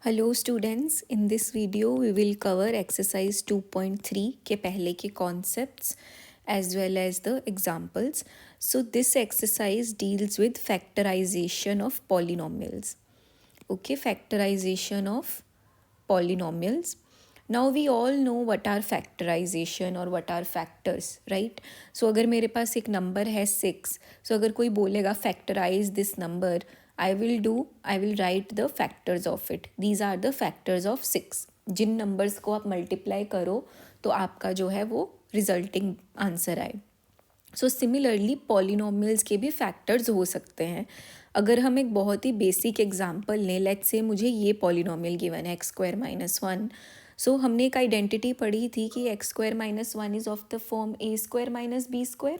Hello students, in this video we will cover exercise 2.3 के पहले के concepts as well as the examples. So this exercise deals with factorization of polynomials. Okay, factorization of polynomials. Now we all know what are factorization और what are factors, right? So अगर मेरे पास एक number है 6, so अगर कोई बोलेगा factorize this number, I will write the factors of it. These are the factors of 6. जिन numbers को आप मल्टीप्लाई करो तो आपका जो है वो रिजल्टिंग आंसर आए. सो सिमिलरली पॉलिनोमियल्स के भी फैक्टर्स हो सकते हैं. अगर हम एक बहुत ही बेसिक एग्जांपल लें, लेट्स से मुझे ये पॉलिनोमियल गिवन है x² - 1. सो हमने एक आइडेंटिटी पढ़ी थी कि x² - 1 is of the form a² - b²,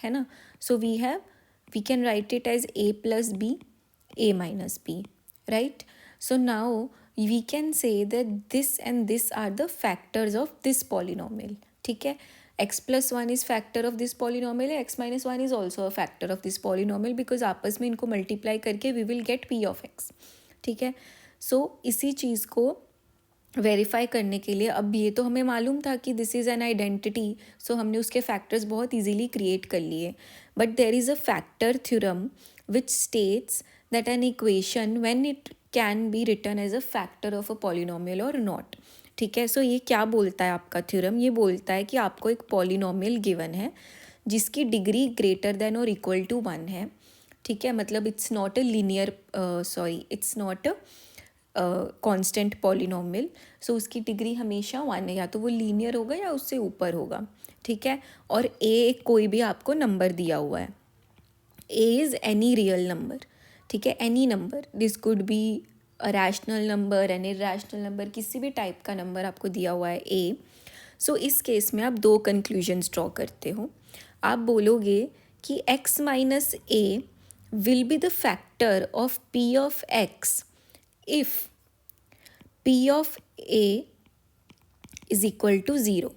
है ना. So we can write it as a + b, a - b, right. So now we can say that this and this are the factors of this polynomial. ठीक है, x+1 is factor of this polynomial, x-1 is also a factor of this polynomial because आपस में इनको multiply करके we will get p of x. ठीक है, सो इसी चीज़ को वेरीफाई करने के लिए, अब ये तो हमें मालूम था कि this is an identity, so हमने उसके फैक्टर्स बहुत इजीली क्रिएट कर लिए. But there is a factor theorem which states that an equation when it can be written as a factor of a polynomial और नॉट. ठीक है, सो ये क्या बोलता है आपका थ्योरम? ये बोलता है कि आपको एक पॉलिनोमियल गिवन है जिसकी डिग्री ग्रेटर देन और इक्वल टू 1 है. ठीक है, मतलब it's not a linear, it's not a constant polynomial. So उसकी डिग्री हमेशा 1 है, या तो वो लीनियर होगा या उससे ऊपर होगा. ठीक है, और ए कोई भी आपको नंबर दिया हुआ है. A is any real number. ठीक है, any number, this could be a rational number, an irrational number, किसी भी टाइप का नंबर आपको दिया हुआ है ए. सो इस केस में आप दो कंक्लूजन्स ड्रॉ करते हो. आप बोलोगे कि x - a will be the factor of p of x if p of a is equal to 0.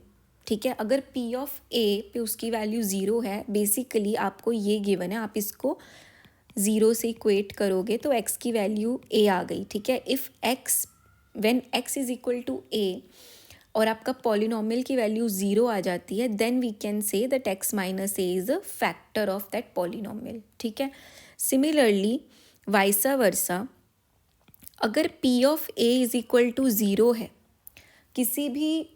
ठीक है, अगर p ऑफ a पे उसकी वैल्यू 0 है, बेसिकली आपको ये गिवन है, आप इसको 0 से इक्वेट करोगे तो x की वैल्यू a आ गई. ठीक है, if x when x is equal to a और आपका पॉलिनोमियल की वैल्यू 0 आ जाती है, then we can say that x - a is a factor of that polynomial. ठीक है, सिमिलरली वाइसा वर्सा, अगर p of a is equal to 0 है, किसी भी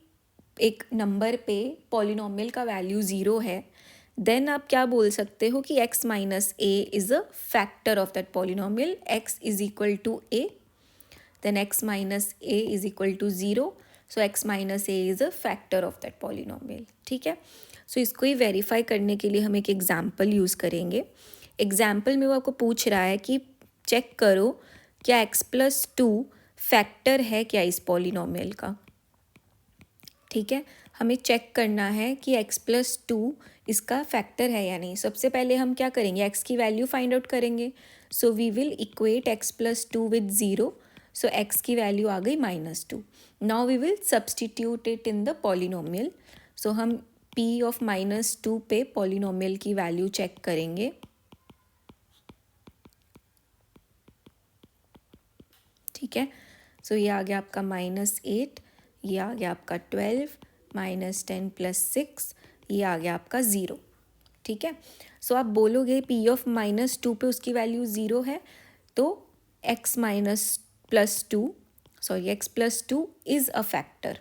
एक नंबर पे पॉलिनोमियल का वैल्यू 0 है, देन आप क्या बोल सकते हो कि x - a is a factor of that polynomial. x is equal to a, then x - a is equal to 0, so x - a is a factor of that polynomial. ठीक है, सो इसको ही वेरीफाई करने के लिए हम एक एग्जाम्पल यूज़ करेंगे. Example में वो आपको पूछ रहा है कि चेक करो क्या x+2 फैक्टर है क्या इस पॉलिनोमियल का. ठीक है, हमें चेक करना है कि x+2 इसका फैक्टर है या नहीं. सबसे पहले हम क्या करेंगे, x की वैल्यू फाइंड आउट करेंगे. So we will equate x+2 with 0. So x की वैल्यू आ गई -2. Now we will substitute it in the polynomial. So हम p ऑफ -2 पे पॉलिनोमियल की वैल्यू चेक करेंगे. ठीक है, सो ये आ गया आपका -8, ये आ गया आपका 12, -10 + 6, ये आ गया आपका 0. ठीक है, सो आप बोलोगे p ऑफ -2 पे उसकी वैल्यू 0 है, तो x + 2 is a factor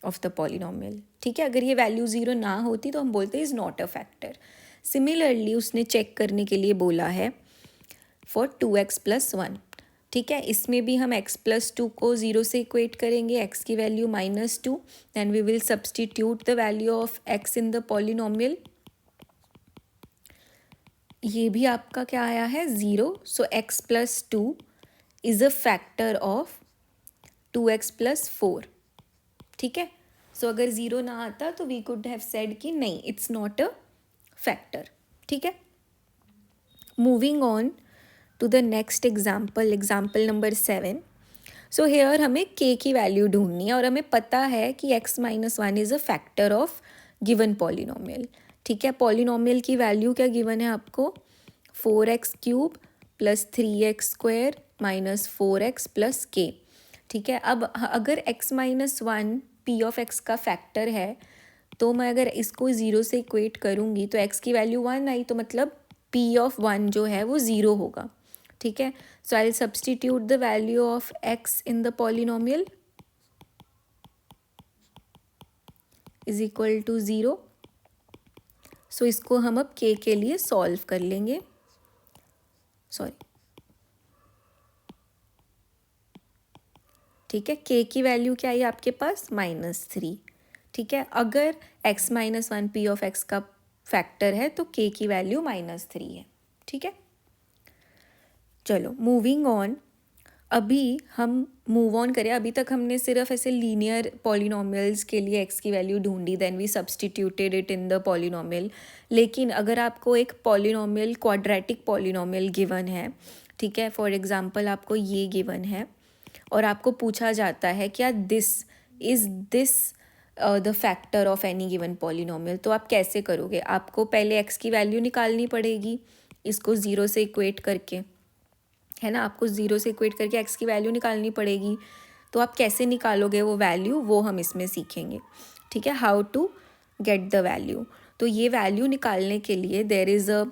of the polynomial. ठीक है, अगर ये वैल्यू 0 ना होती तो हम बोलते is not a factor. Similarly उसने चेक करने के लिए बोला है फॉर 2x + 1. ठीक है, इसमें भी हम x+2 को 0 से इक्वेट करेंगे, x की value -2, then we will substitute the value of x in the polynomial. ये भी आपका क्या आया है 0, so x+2 is a factor of 2x + 4. ठीक है, सो अगर 0 ना आता तो वी कुड हैव सेड कि नहीं, इट्स नॉट अ फैक्टर. ठीक है, moving on to the next example, example number 7. So here हमें k की वैल्यू ढूंढनी है और हमें पता है कि x - 1 is a factor of given polynomial. ठीक है, पॉलिनोमियल की वैल्यू क्या गिवन है आपको, 4x³ + 3x² - 4x + k. ठीक है। अब अगर x minus one P of x का फैक्टर है तो मैं अगर इसको 0 से इक्वेट करूँगी तो x की वैल्यू 1 आई, तो मतलब p ऑफ 1 जो है वो 0 होगा। ठीक है। So I will substitute the value of x in the polynomial is equal to 0। So इसको हम अब k के लिए सॉल्व कर लेंगे। सॉरी, ठीक है। k की वैल्यू क्या आई आपके पास? -3। ठीक है। अगर x minus one P of x का फैक्टर है तो k की वैल्यू -3 है। ठीक है। चलो मूविंग ऑन। अभी हम मूव ऑन करें। अभी तक हमने सिर्फ ऐसे लीनियर पॉलिनोमियल्स के लिए x की वैल्यू ढूंढी, then we substituted it in the polynomial. लेकिन अगर आपको एक पॉलिनोमियल क्वाड्रेटिक पॉलिनोमियल गिवन है, ठीक है, फॉर एग्जांपल आपको ये गिवन है और आपको पूछा जाता है क्या this the factor of any given polynomial, तो आप कैसे करोगे? आपको पहले x की वैल्यू निकालनी पड़ेगी इसको 0 से इक्वेट करके, है ना। आपको 0 से इक्वेट करके x की वैल्यू निकालनी पड़ेगी। तो आप कैसे निकालोगे वो वैल्यू, वो हम इसमें सीखेंगे। ठीक है, how to get the value. तो ये वैल्यू निकालने के लिए there is a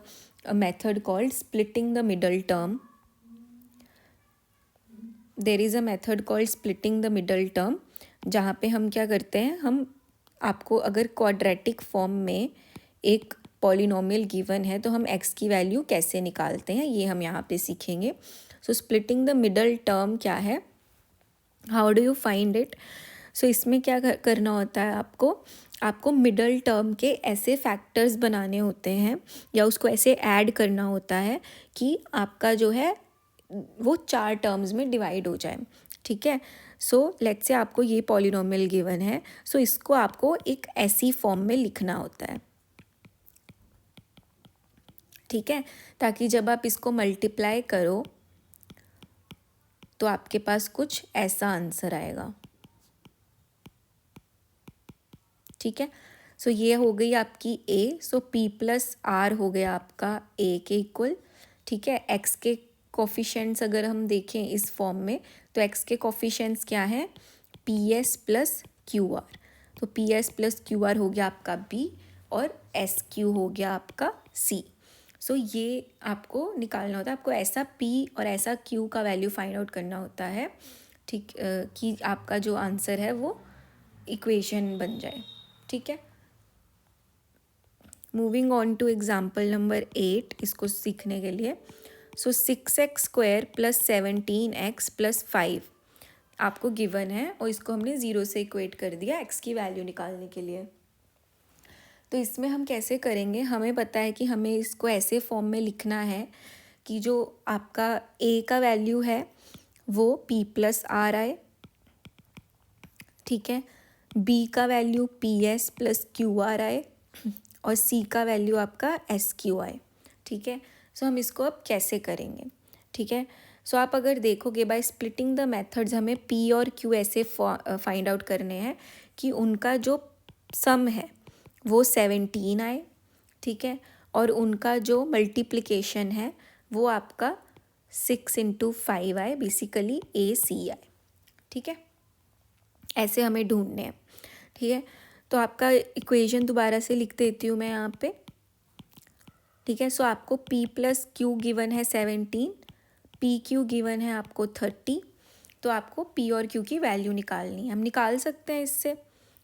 method called splitting the middle term. There is a method called splitting the middle term, जहाँ पे हम क्या करते हैं, हम आपको अगर क्वाड्रेटिक फॉर्म में एक पॉलिनोमियल गिवन है तो हम x की वैल्यू कैसे निकालते हैं ये हम यहाँ पे सीखेंगे। So splitting the middle term क्या है, how do you find it. So इसमें क्या करना होता है, आपको मिडल टर्म के ऐसे फैक्टर्स बनाने होते हैं या उसको ऐसे ऐड करना होता है कि आपका जो है वो 4 टर्म्स में डिवाइड हो जाए। ठीक है। सो लेट्स से आपको ये पॉलिनोमियल गिवन है, सो इसको आपको एक ऐसी फॉर्म में लिखना होता है। ठीक है, ताकि जब आप इसको मल्टीप्लाई करो तो आपके पास कुछ ऐसा आंसर आएगा। ठीक है। सो ये हो गई आपकी a। So p plus R हो गया आपका a के इक्वल। ठीक है। x के कोफिशेंट्स अगर हम देखें इस फॉर्म में तो x के कोफिशेंट्स क्या हैं, ps प्लस क्यू आर। तो ps प्लस क्यू आर हो गया आपका b और एस क्यू हो गया आपका c। सो ये आपको निकालना होता है, आपको ऐसा p और ऐसा q का वैल्यू फाइंड आउट करना होता है। ठीक, कि आपका जो आंसर है वो इक्वेशन बन जाए। ठीक है। Moving on to example number 8, इसको सीखने के लिए। सो 6x² प्लस 17x प्लस 5 आपको गिवन है और इसको हमने 0 से इक्वेट कर दिया x की वैल्यू निकालने के लिए। तो इसमें हम कैसे करेंगे, हमें पता है कि हमें इसको ऐसे फॉर्म में लिखना है कि जो आपका a का वैल्यू है वो p प्लस आर आए। ठीक है। b का value ps plus Q R आए और c का वैल्यू आपका एस क्यू आए। ठीक है। सो हम इसको अब कैसे करेंगे। ठीक है। सो आप अगर देखोगे बाय स्प्लिटिंग द मेथड्स हमें p और q ऐसे फाइंड आउट करने हैं कि उनका जो सम है वो 17 आए। ठीक है। और उनका जो मल्टीप्लिकेशन है वो आपका 6 इंटू 5 आए, बेसिकली AC आए। ठीक है। ऐसे हमें ढूंढने हैं। ठीक है। तो आपका इक्वेशन दोबारा से लिख देती हूँ मैं यहाँ पे। ठीक है। सो आपको p प्लस क्यू गिवन है 17, पी क्यू गिवन है आपको 30। तो आपको p और q की वैल्यू निकालनी है। हम निकाल सकते हैं इससे,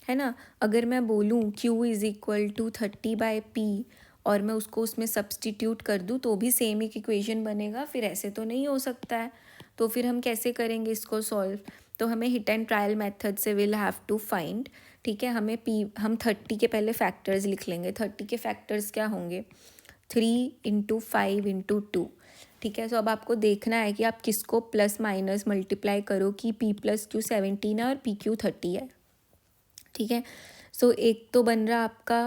है ना। अगर मैं बोलूँ q is equal to 30/p और मैं उसको उसमें सब्सटीट्यूट कर दूँ तो भी सेम एक इक्वेशन बनेगा, फिर ऐसे तो नहीं हो सकता है। तो फिर हम कैसे करेंगे इसको सॉल्व, तो हमें हिट एंड ट्रायल मेथड से विल हैव टू फाइंड। ठीक है। हम 30 के पहले फैक्टर्स लिख लेंगे। 30 के फैक्टर्स क्या होंगे, 3 इंटू 5 इंटू 2। ठीक है। सो अब आपको देखना है कि आप किसको प्लस माइनस मल्टीप्लाई करो कि p प्लस क्यू 17 है और p क्यू 30 है। ठीक है। सो एक तो बन रहा आपका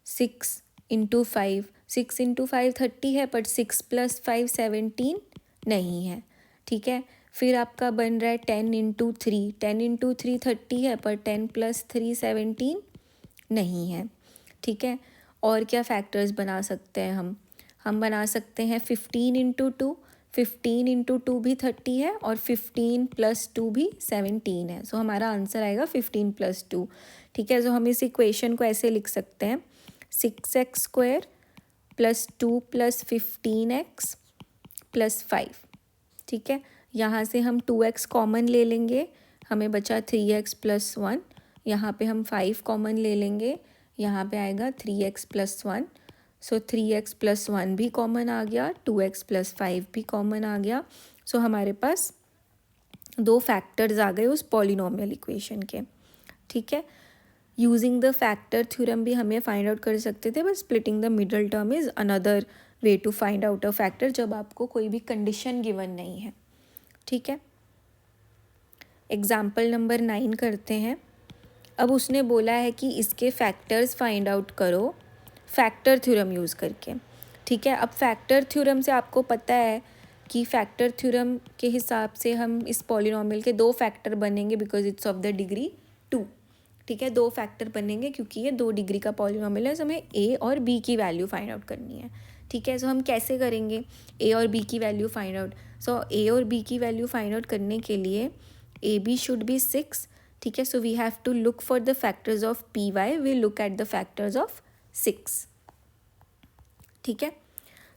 6 इंटू 5, 6 इंटू 5 30 है, बट 6 प्लस 5 17 नहीं है। ठीक है। फिर आपका बन रहा है 10 इंटू 3, 10 इंटू 3 30 है, पर 10 प्लस 3 17 नहीं है। ठीक है। और क्या फैक्टर्स बना सकते हैं हम बना सकते हैं 15 इंटू 2, 15 इंटू 2 भी 30 है और 15 प्लस 2 भी 17 है। सो हमारा आंसर आएगा 15 प्लस 2। ठीक है, सो हम इस इक्वेशन को ऐसे लिख सकते हैं 6x² plus 2 plus 15x plus 5। ठीक है, यहाँ से हम 2x कॉमन ले लेंगे, हमें बचा 3x प्लस 1। यहाँ पे हम 5 कॉमन ले लेंगे, यहाँ पे आएगा 3x प्लस 1। सो 3x प्लस 1 भी कॉमन आ गया, 2x प्लस 5 भी कॉमन आ गया। सो हमारे पास दो फैक्टर्स आ गए उस पॉलिनोमियल इक्वेशन के। ठीक है, यूजिंग द फैक्टर थ्योरम भी हम ये फाइंड आउट कर सकते थे, but splitting the middle term is another way to find out a factor जब आपको कोई भी कंडीशन गिवन नहीं है। ठीक है, एग्जाम्पल नंबर 9 करते हैं। अब उसने बोला है कि इसके फैक्टर्स फाइंड आउट करो फैक्टर थ्योरम यूज़ करके। ठीक है, अब फैक्टर थ्योरम से आपको पता है कि फैक्टर थ्योरम के हिसाब से हम इस पॉलिनोमियल के दो फैक्टर बनेंगे because it's of the degree 2। ठीक है, दो फैक्टर बनेंगे क्योंकि ये 2 डिग्री का पॉलिनोमियल है। सो हमें ए और बी की वैल्यू फाइंड आउट करनी है। ठीक है, सो हम कैसे करेंगे ए और बी की वैल्यू फाइंड आउट? सो ए और बी की वैल्यू फाइंड आउट करने के लिए ए बी शुड बी 6। ठीक है, so we have to look for the factors of P Y, we look at the factors of 6। ठीक है,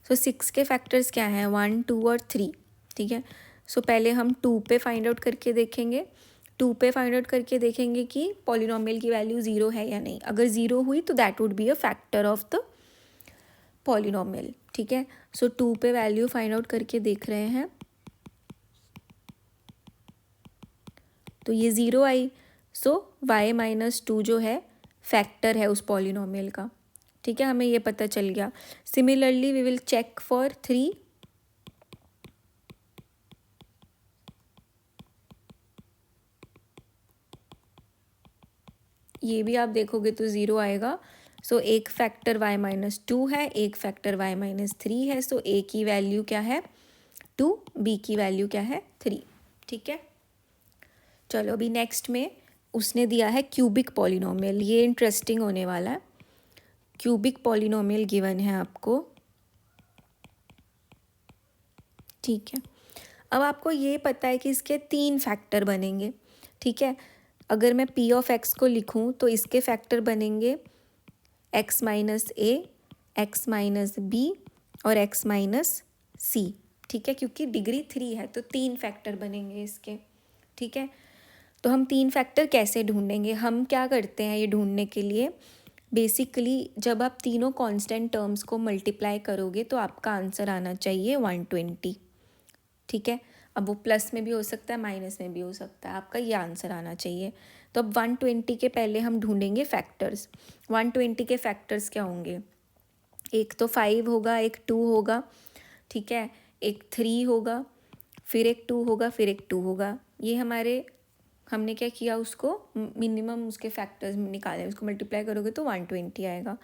सो 6 के फैक्टर्स क्या हैं? 1, 2 और 3। ठीक है, सो पहले हम 2 पे फाइंड आउट करके देखेंगे। 2 पे फाइंड आउट करके देखेंगे कि पॉलिनोमियल की वैल्यू 0 है या नहीं। अगर 0 हुई तो that would be a factor of the polynomial. ठीक है, सो 2 पे वैल्यू फाइंड आउट करके देख रहे हैं तो ये 0 आई। सो y-2 जो है फैक्टर है उस पॉलिनोमियल का। ठीक है, हमें ये पता चल गया। Similarly we will check for 3। ये भी आप देखोगे तो 0 आएगा। सो एक फैक्टर y-2 है, एक फैक्टर y-3 है। सो a की वैल्यू क्या है? 2, b की वैल्यू क्या है? 3। ठीक है, चलो अभी नेक्स्ट में उसने दिया है क्यूबिक पॉलिनोमियल। ये इंटरेस्टिंग होने वाला है। क्यूबिक पॉलिनोमियल गिवन है आपको। ठीक है, अब आपको ये पता है कि इसके 3 फैक्टर बनेंगे। ठीक है, अगर मैं p ऑफ x को लिखूं तो इसके फैक्टर बनेंगे x minus a, x minus b और x माइनस c। ठीक है, क्योंकि डिग्री 3 है तो 3 फैक्टर बनेंगे इसके। ठीक है, तो हम 3 फैक्टर कैसे ढूंढेंगे? हम क्या करते हैं ये ढूंढने के लिए, बेसिकली जब आप तीनों कांस्टेंट टर्म्स को मल्टीप्लाई करोगे तो आपका आंसर आना चाहिए 120। ठीक है, अब वो प्लस में भी हो सकता है, माइनस में भी हो सकता है, आपका ये आंसर आना चाहिए। तो अब 120 के पहले हम ढूंढेंगे फैक्टर्स। 120 के फैक्टर्स क्या होंगे? एक तो 5 होगा, एक 2 होगा। ठीक है, एक 3 होगा, फिर एक 2 होगा, फिर एक 2 होगा। ये हमने क्या किया, उसको मिनिमम उसके फैक्टर्स निकाले, उसको मल्टीप्लाई करोगे तो 120 आएगा।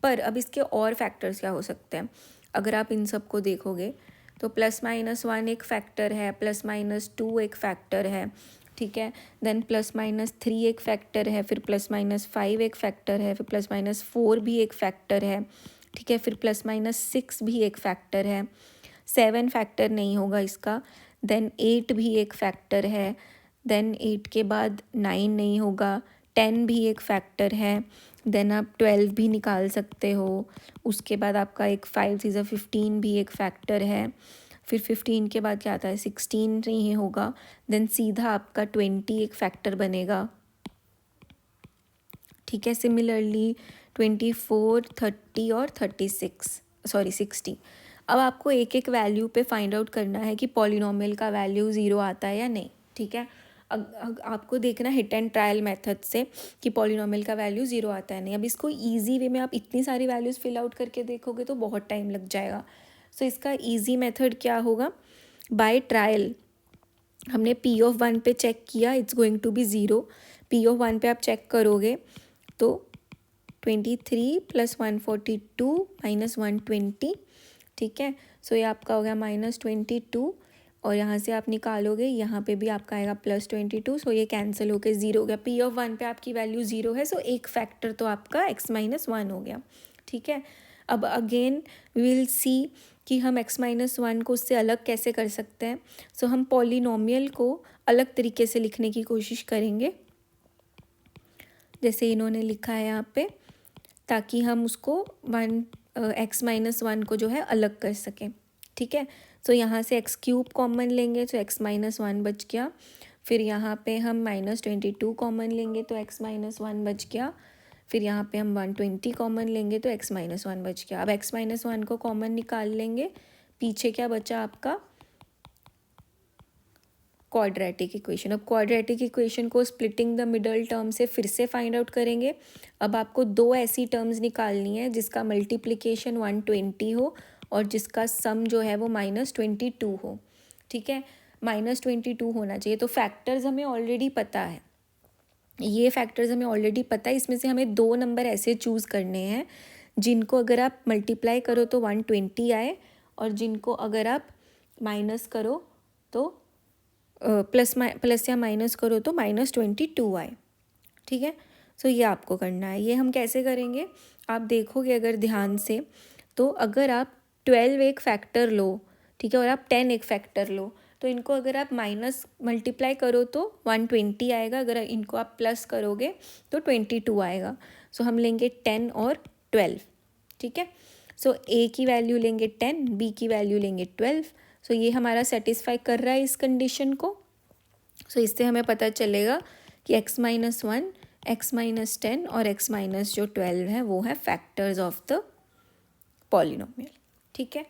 पर अब इसके और फैक्टर्स क्या हो सकते हैं? अगर आप इन सब को देखोगे तो +-1 एक फैक्टर है, +-2 एक फैक्टर है। ठीक है, देन +-3 एक फैक्टर है, फिर +-5 एक फैक्टर है, फिर +-4 भी एक फैक्टर है। ठीक है, फिर +-6 भी एक फैक्टर है। 7 फैक्टर नहीं होगा इसका। देन 8 भी एक फैक्टर है। देन 8 के बाद 9 नहीं होगा। 10 भी एक फैक्टर है। देन आप 12 भी निकाल सकते हो। उसके बाद आपका एक 5 भी एक फैक्टर है। फिर 15 के बाद क्या आता है? 16 नहीं होगा। देन सीधा आपका 20 एक फैक्टर बनेगा। ठीक है, सिमिलरली 24, 30 और 60। अब आपको एक एक वैल्यू पे फाइंड आउट करना है कि पॉलिनोमियल का वैल्यू 0 आता है या नहीं। ठीक है, आपको देखना हिट एंड ट्रायल मेथड से कि पॉलिनोमियल का वैल्यू 0 आता है नहीं। अब इसको ईजी वे में आप इतनी सारी वैल्यूज़ फिल आउट करके देखोगे तो बहुत टाइम लग जाएगा। सो इसका ईजी मेथड क्या होगा? बाय ट्रायल हमने P(1) पे चेक किया, it's going to be 0। P(1) पे आप चेक करोगे तो 23 + 142 - 120। ठीक है, सो ये आपका हो गया -22 और यहाँ से आप निकालोगे, यहाँ पे भी आपका आएगा +22। सो ये कैंसिल होकर 0 हो गया। P(1) पे आपकी वैल्यू 0 है, सो एक फैक्टर तो आपका x-1 हो गया। ठीक है, अब अगेन वी विल सी कि हम x-1 को उससे अलग कैसे कर सकते हैं। सो हम पॉलिनोमियल को अलग तरीके से लिखने की कोशिश करेंगे, जैसे इन्होंने लिखा है यहाँ पे, ताकि हम उसको x-1 को जो है अलग कर सकें। ठीक है, सो यहाँ से x³ कॉमन लेंगे तो x-1 बच गया। फिर यहाँ पे हम -22 कॉमन लेंगे तो x-1 बच गया। फिर यहाँ पे हम 120 कॉमन लेंगे तो x-1 बच गया। अब x-1 को कॉमन निकाल लेंगे, पीछे क्या बचा आपका, क्वाड्रेटिक इक्वेशन। अब क्वाड्रेटिक इक्वेशन को स्प्लिटिंग द मिडल टर्म से फिर से फाइंड आउट करेंगे। अब आपको दो ऐसी टर्म्स निकालनी है जिसका मल्टीप्लिकेशन 120 हो और जिसका सम जो है वो -22 हो। ठीक है, -22 होना चाहिए। तो फैक्टर्स हमें ऑलरेडी पता है, ये फैक्टर्स हमें ऑलरेडी पता है। इसमें से हमें दो नंबर ऐसे चूज़ करने हैं जिनको अगर आप मल्टीप्लाई करो तो 120 आए, और जिनको अगर आप माइनस करो तो प्लस या माइनस करो तो -22 आए। ठीक है, सो ये आपको करना है। ये हम कैसे करेंगे, आप देखोगे अगर ध्यान से, तो अगर आप 12 एक फैक्टर लो, ठीक है, और आप 10 एक फैक्टर लो, तो इनको अगर आप माइनस मल्टीप्लाई करो तो 120 आएगा, अगर इनको आप प्लस करोगे तो 22 आएगा। सो हम लेंगे 10 और 12। ठीक है, सो ए की वैल्यू लेंगे 10, बी की वैल्यू लेंगे 12। सो ये हमारा सेटिस्फाई कर रहा है इस कंडीशन को। सो इससे हमें पता चलेगा कि x-1, x-10 और x-12 है वो है फैक्टर्स ऑफ द पॉलिनोमियल। ठीक है,